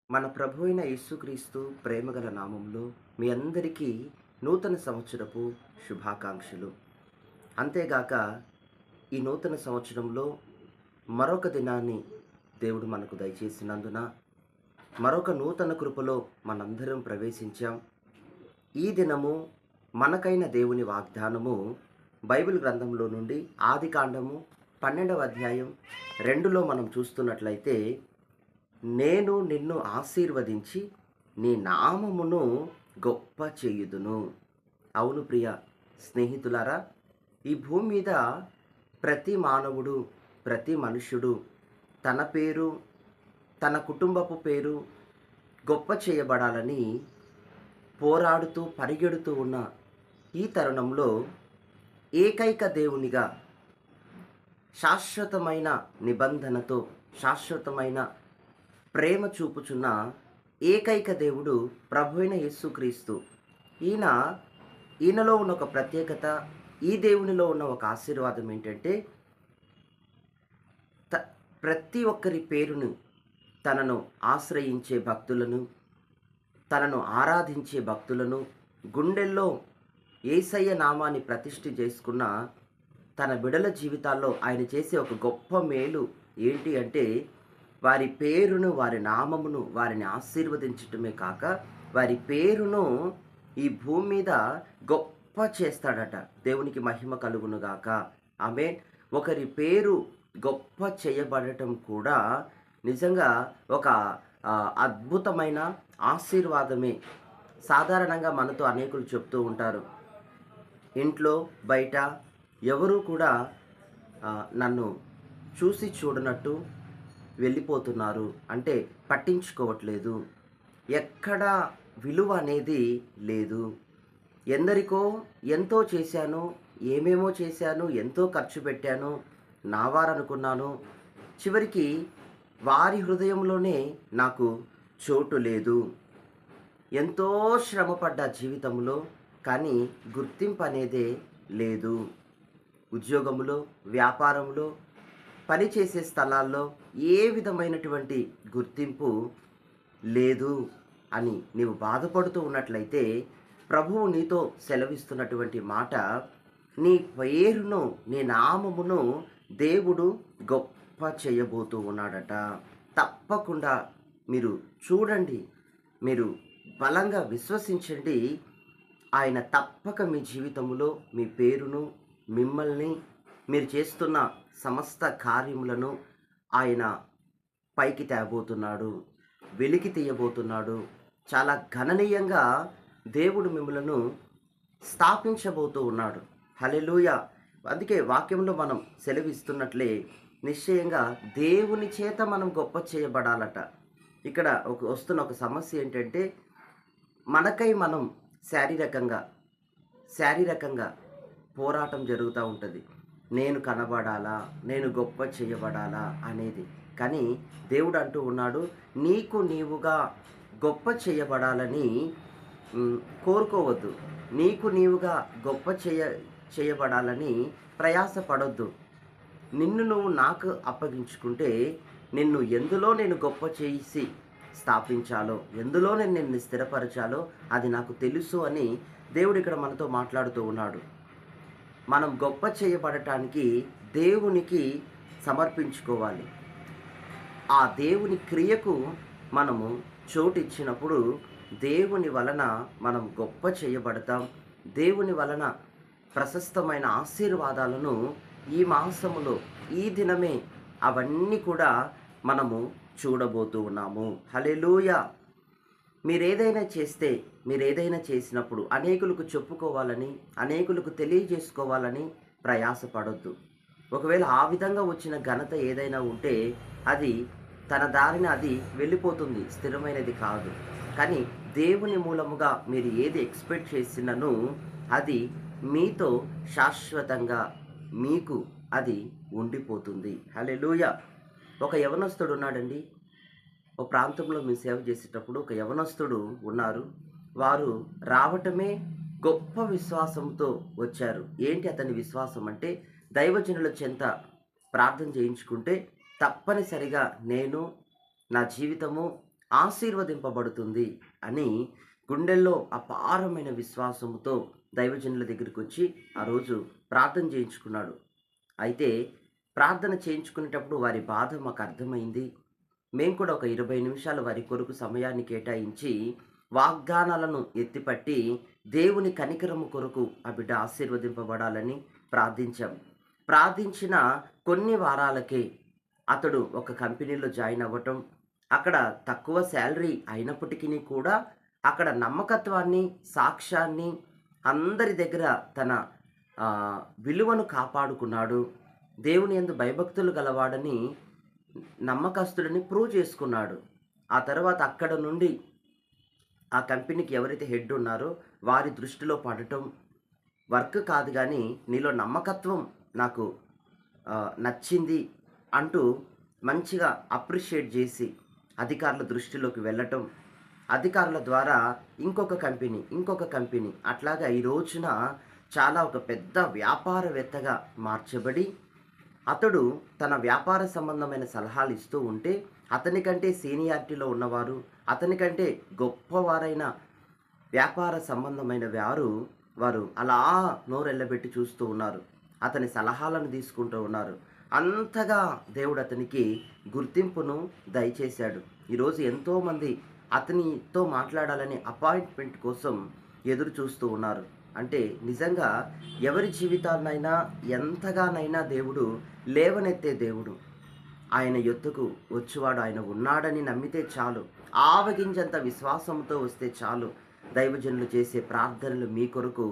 మన ప్రభు అయిన యేసుక్రీస్తు ప్రేమగల నామంలో మీ అందరికీ నూతన సంవత్సరపు శుభాకాంక్షలు. అంతేగాక ఈ నూతన సంవత్సరంలో మరొక దినాన్ని దేవుడు మనకు దయచేసినందున మరొక నూతన కృపలో మనందరం ప్రవేశించాం. ఈ దినము మనకైన దేవుని వాగ్దానము బైబిల్ గ్రంథంలో నుండి ఆదికాండము 12వ అధ్యాయం 2లో మనం చూస్తున్నట్లయితే, నేను నిన్ను ఆశీర్వదించి నీ నామమును గొప్ప చేయుదును. అవును ప్రియ స్నేహితులారా, ఈ భూమి మీద ప్రతి మానవుడు, ప్రతి మనుష్యుడు తన పేరు, తన కుటుంబపు పేరు గొప్ప చేయబడాలని పోరాడుతూ పరిగెడుతూ ఉన్న ఈ తరుణంలో ఏకైక దేవునిగా శాశ్వతమైన నిబంధనతో, శాశ్వతమైన ప్రేమ చూపుచున్న ఏకైక దేవుడు ప్రభు అయిన యేసుక్రీస్తు. ఈయన ఈయనలో ఉన్న ఒక ప్రత్యేకత, ఈ దేవునిలో ఉన్న ఒక ఆశీర్వాదం ఏంటంటే, ప్రతి ఒక్కరి పేరును, తనను ఆశ్రయించే భక్తులను, తనను ఆరాధించే భక్తులను, గుండెల్లో యేసయ్య నామాన్ని ప్రతిష్ఠ చేసుకున్న తన బిడల జీవితాల్లో ఆయన చేసే ఒక గొప్ప మేలు ఏంటి అంటే, వారి పేరును, వారి నామమును, వారిని ఆశీర్వదించటమే కాక వారి పేరును ఈ భూమి మీద గొప్ప చేస్తాడట. దేవునికి మహిమ కలుగును గాక. ఆమేన్. ఒకరి పేరు గొప్ప చేయబడటం కూడా నిజంగా ఒక అద్భుతమైన ఆశీర్వాదమే. సాధారణంగా మనతో అనేకులు చెప్తూ ఉంటారు, ఇంట్లో బయట ఎవరు కూడా నన్ను చూసి చూడనట్టు వెళ్ళిపోతున్నారు, అంటే పట్టించుకోవట్లేదు, ఎక్కడ విలువ అనేది లేదు. ఎందరికో ఎంతో చేశాను, ఏమేమో చేశాను, ఎంతో ఖర్చు పెట్టాను, నా వారనుకున్నాను, చివరికి వారి హృదయంలోనే నాకు చోటు లేదు. ఎంతో శ్రమపడ్డ జీవితంలో, కానీ గుర్తింపు అనేదే లేదు. ఉద్యోగంలో, వ్యాపారంలో, పనిచేసే స్థలాల్లో ఏ విధమైనటువంటి గుర్తింపు లేదు అని నీవు బాధపడుతూ ఉన్నట్లయితే, ప్రభువు నీతో సెలవిస్తున్నటువంటి మాట, నీ పేరును, నీ నామమును దేవుడు గొప్ప చేయబోతూ ఉన్నాడట. తప్పకుండా మీరు చూడండి, మీరు బలంగా విశ్వసించండి. ఆయన తప్పక మీ జీవితంలో మీ పేరును, మిమ్మల్ని, మీరు చేస్తున్న సమస్త కార్యములను ఆయన పైకి తేబోతున్నాడు, వెలికి తీయబోతున్నాడు. చాలా గణనీయంగా దేవుడు మిమ్మలను స్థాపించబోతూ ఉన్నాడు. హల్లెలూయా. అందుకే వాక్యంలో మనం సెలవిస్తున్నట్లే, నిశ్చయంగా దేవుని చేత మనం గొప్ప చేయబడాలట. ఇక్కడ వస్తున్న ఒక సమస్య ఏంటంటే, మనకై మనం శారీరకంగా పోరాటం జరుగుతూ ఉంటుంది. నేను కనబడాలా, నేను గొప్ప చేయబడాలా అనేది. కానీ దేవుడు అంటూ ఉన్నాడు, నీకు నీవుగా గొప్ప చేయబడాలని కోరుకోవద్దు. నీకు నీవుగా గొప్ప చేయబడాలని ప్రయాసపడొద్దు. నిన్ను నువ్వు నాకు అప్పగించుకుంటే, నిన్ను ఎందులో నేను గొప్ప చేసి స్థాపించాలో, ఎందులో నేను నిన్ను స్థిరపరచాలో అది నాకు తెలుసు అని దేవుడు ఇక్కడ మనతో మాట్లాడుతూ ఉన్నాడు. మనం గొప్ప చేయబడటానికి దేవునికి సమర్పించుకోవాలి. ఆ దేవుని క్రియకు మనము చోటిచ్చినప్పుడు దేవుని వలన మనం గొప్ప చేయబడతాం. దేవుని వలన ప్రశస్తమైన ఆశీర్వాదాలను ఈ మాసములో, ఈ దినమే అవన్నీ కూడా మనము చూడబోతూ ఉన్నాము. హల్లెలూయా. మీరేదైనా చేసినప్పుడు అనేకులకు చెప్పుకోవాలని, అనేకులకు తెలియజేసుకోవాలని ప్రయాసపడొద్దు. ఒకవేళ ఆ విధంగా వచ్చిన ఘనత ఏదైనా ఉంటే అది తన దారిన అది వెళ్ళిపోతుంది, స్థిరమైనది కాదు. కానీ దేవుని మూలముగా మీరు ఏది ఎక్స్పెక్ట్ చేసినను అది మీతో శాశ్వతంగా మీకు అది ఉండిపోతుంది. హల్లెలూయా. ఒక యవనస్తుడు ఉన్నాడండి. ఒక ప్రాంతంలో మేము సేవ చేసేటప్పుడు ఒక యవనస్తుడు ఉన్నారు. వారు రావటమే గొప్ప విశ్వాసంతో వచ్చారు. ఏంటి అతని విశ్వాసం అంటే, దైవజనుల చెంత ప్రార్థన చేయించుకుంటే తప్పనిసరిగా నేను, నా జీవితము ఆశీర్వదింపబడుతుంది అని గుండెల్లో అపారమైన విశ్వాసముతో దైవజనుల దగ్గరికి వచ్చి ఆ రోజు ప్రార్థన చేయించుకున్నాడు. అయితే ప్రార్థన చేయించుకునేటప్పుడు వారి బాధ మాకు అర్థమైంది. మేము కూడా ఒక 20 నిమిషాలు వారి కొరకు సమయాన్ని కేటాయించి వాగ్దానాలను ఎత్తిపట్టి దేవుని కనికరము కొరకు ఆ బిడ్డ ఆశీర్వదింపబడాలని ప్రార్థించాం. ప్రార్థించిన కొన్ని వారాలకే అతడు ఒక కంపెనీలో జాయిన్ అవ్వటం, అక్కడ తక్కువ శాలరీ అయినప్పటికీ కూడా అక్కడ నమ్మకత్వాన్ని, సాక్ష్యాన్ని అందరి దగ్గర తన విలువను కాపాడుకున్నాడు. దేవుని యందు భయభక్తులు గలవాడని నమ్మకస్తుడిని ప్రూవ్ చేసుకున్నాడు. ఆ తర్వాత అక్కడ నుండి ఆ కంపెనీకి ఎవరైతే హెడ్ ఉన్నారో వారి దృష్టిలో పడటం, వర్క్ కాదు గానీ నీలో నమ్మకత్వం నాకు నచ్చింది అంటూ మంచిగా అప్రిషియేట్ చేసి అధికారుల దృష్టిలోకి వెళ్ళటం, అధికారుల ద్వారా ఇంకొక కంపెనీ అట్లాగా ఈ రోజున చాలా ఒక పెద్ద వ్యాపారవేత్తగా మార్చబడి అతడు తన వ్యాపార సంబంధమైన సలహాలు ఇస్తూ ఉంటే అతని కంటే సీనియారిటీలో ఉన్నవారు, అతని కంటే గొప్పవారైన వ్యాపార సంబంధమైన వారు అలా నోరెళ్ళబెట్టి చూస్తూ ఉన్నారు. అతని సలహాలను తీసుకుంటూ ఉన్నారు. అంతగా దేవుడు అతనికి గుర్తింపును దయచేశాడు. ఈరోజు ఎంతోమంది అతనితో మాట్లాడాలనే అపాయింట్మెంట్ కోసం ఎదురు చూస్తూ ఉన్నారు. అంటే నిజంగా ఎవరి జీవితాన్నైనా ఎంతగానైనా దేవుడు లేవనెత్తే దేవుడు. ఆయన యొద్దకు వచ్చువాడు ఆయన ఉన్నాడని నమ్మితే చాలు. ఆవగింజంత విశ్వాసంతో వస్తే చాలు. దైవజనులు చేసే ప్రార్థనలు మీ కొరకు